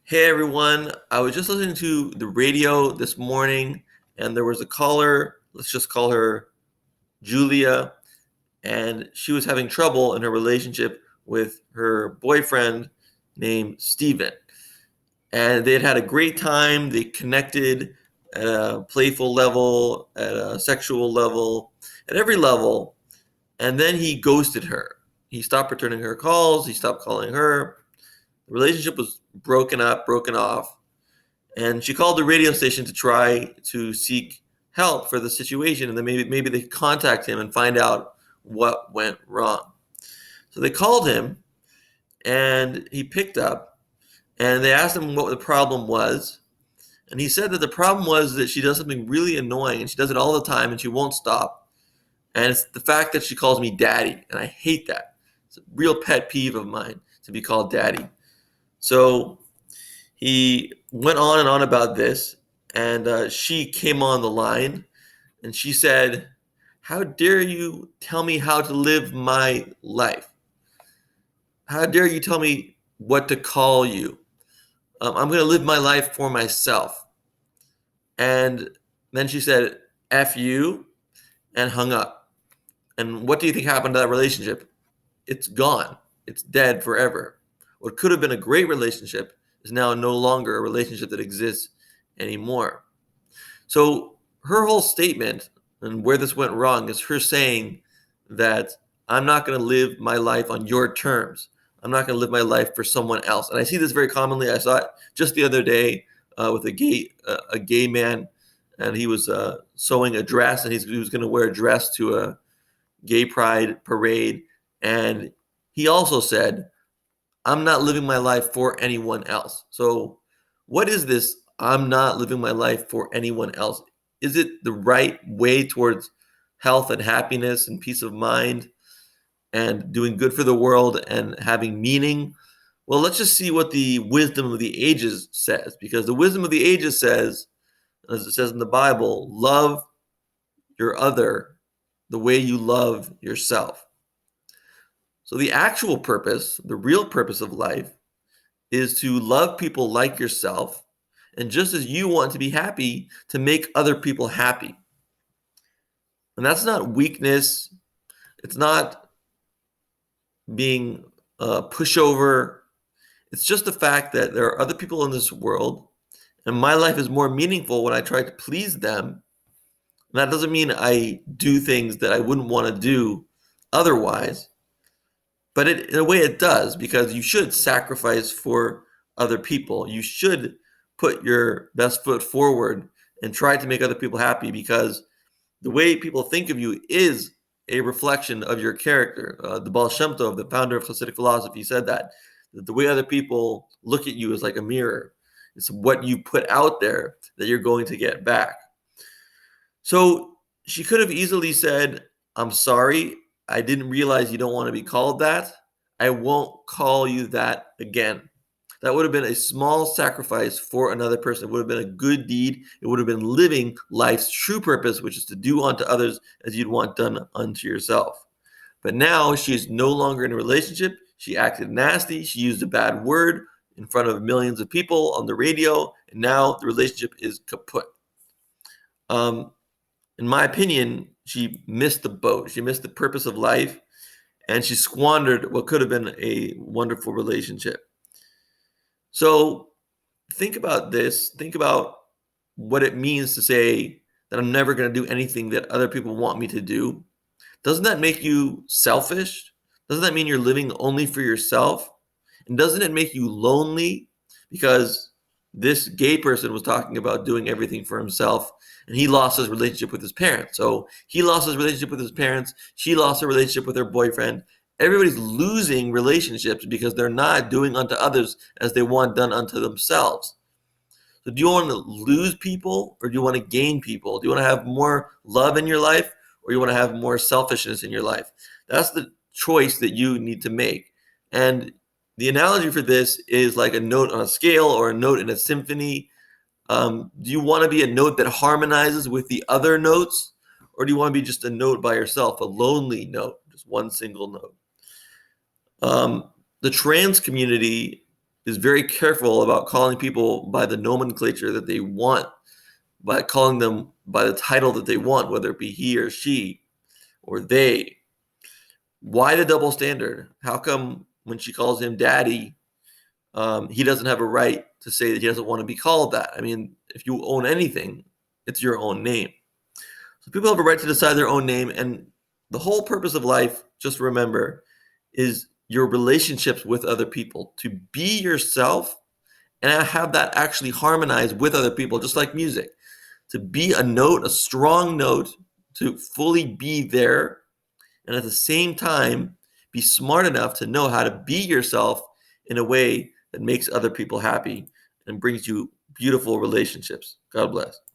Hey everyone, I was just listening to the radio this morning and there was a caller, let's just call her Julia, and she was having trouble in her relationship with her boyfriend named Steven. And they had had a great time. They connected at a playful level, at a sexual level, at every level. And then he ghosted her. He stopped returning her calls, he stopped calling her. The relationship was broken up, broken off. And she called the radio station to try to seek help for the situation, and then maybe they could contact him and find out what went wrong. So they called him, and he picked up, and they asked him what the problem was, and he said that the problem was that she does something really annoying, and she does it all the time, and she won't stop. And it's the fact that she calls me daddy, and I hate that. It's a real pet peeve of mine to be called daddy. So he went on and on about this, and she came on the line and she said, "How dare you tell me how to live my life? How dare you tell me what to call you? I'm going to live my life for myself." And then she said, "F you," and hung up. And what do you think happened to that relationship? It's gone, it's dead forever. What could have been a great relationship is now no longer a relationship that exists anymore. So her whole statement and where this went wrong is her saying that I'm not going to live my life on your terms. I'm not going to live my life for someone else. And I see this very commonly. I saw it just the other day with a gay man, and he was sewing a dress, and he was going to wear a dress to a gay pride parade, and he also said, "I'm not living my life for anyone else." So, what is this? I'm not living my life for anyone else. Is it the right way towards health and happiness and peace of mind and doing good for the world and having meaning? Well, let's just see what the wisdom of the ages says, because the wisdom of the ages says, as it says in the Bible, love your other the way you love yourself. So, the actual purpose, the real purpose of life, is to love people like yourself, and just as you want to be happy, to make other people happy. And that's not weakness. It's not being a pushover. It's just the fact that there are other people in this world, and my life is more meaningful when I try to please them. And that doesn't mean I do things that I wouldn't want to do otherwise, but in a way it does, because you should sacrifice for other people. You should put your best foot forward and try to make other people happy, because the way people think of you is a reflection of your character. The Baal Shem Tov, the founder of Hasidic philosophy, said that the way other people look at you is like a mirror. It's what you put out there that you're going to get back. So she could have easily said, "I'm sorry, I didn't realize you don't want to be called that. I won't call you that again." That would have been a small sacrifice for another person. It would have been a good deed. It would have been living life's true purpose, which is to do unto others as you'd want done unto yourself. But now she is no longer in a relationship. She acted nasty. She used a bad word in front of millions of people on the radio, and now the relationship is kaput. Um, in my opinion, she missed the boat. She missed the purpose of life, and she squandered what could have been a wonderful relationship. So think about this. Think about what it means to say that I'm never going to do anything that other people want me to do. Doesn't that make you selfish? Doesn't that mean you're living only for yourself? And doesn't it make you lonely? Because this gay person was talking about doing everything for himself, and he lost his relationship with his parents. So he lost his relationship with his parents. She lost her relationship with her boyfriend. Everybody's losing relationships because they're not doing unto others as they want done unto themselves. So do you want to lose people, or do you want to gain people? Do you want to have more love in your life, or you want to have more selfishness in your life? That's the choice that you need to make. And the analogy for this is like a note on a scale or a note in a symphony. Do you want to be a note that harmonizes with the other notes, or do you want to be just a note by yourself, a lonely note, just one single note? The trans community is very careful about calling people by the nomenclature that they want, by calling them by the title that they want, whether it be he or she or they. Why the double standard? How come when she calls him daddy, he doesn't have a right to say that he doesn't want to be called that? I mean, if you own anything, it's your own name. So people have a right to decide their own name. And the whole purpose of life, just remember, is your relationships with other people. To be yourself and have that actually harmonize with other people, just like music. To be a note, a strong note, to fully be there, and at the same time, be smart enough to know how to be yourself in a way that makes other people happy and brings you beautiful relationships. God bless.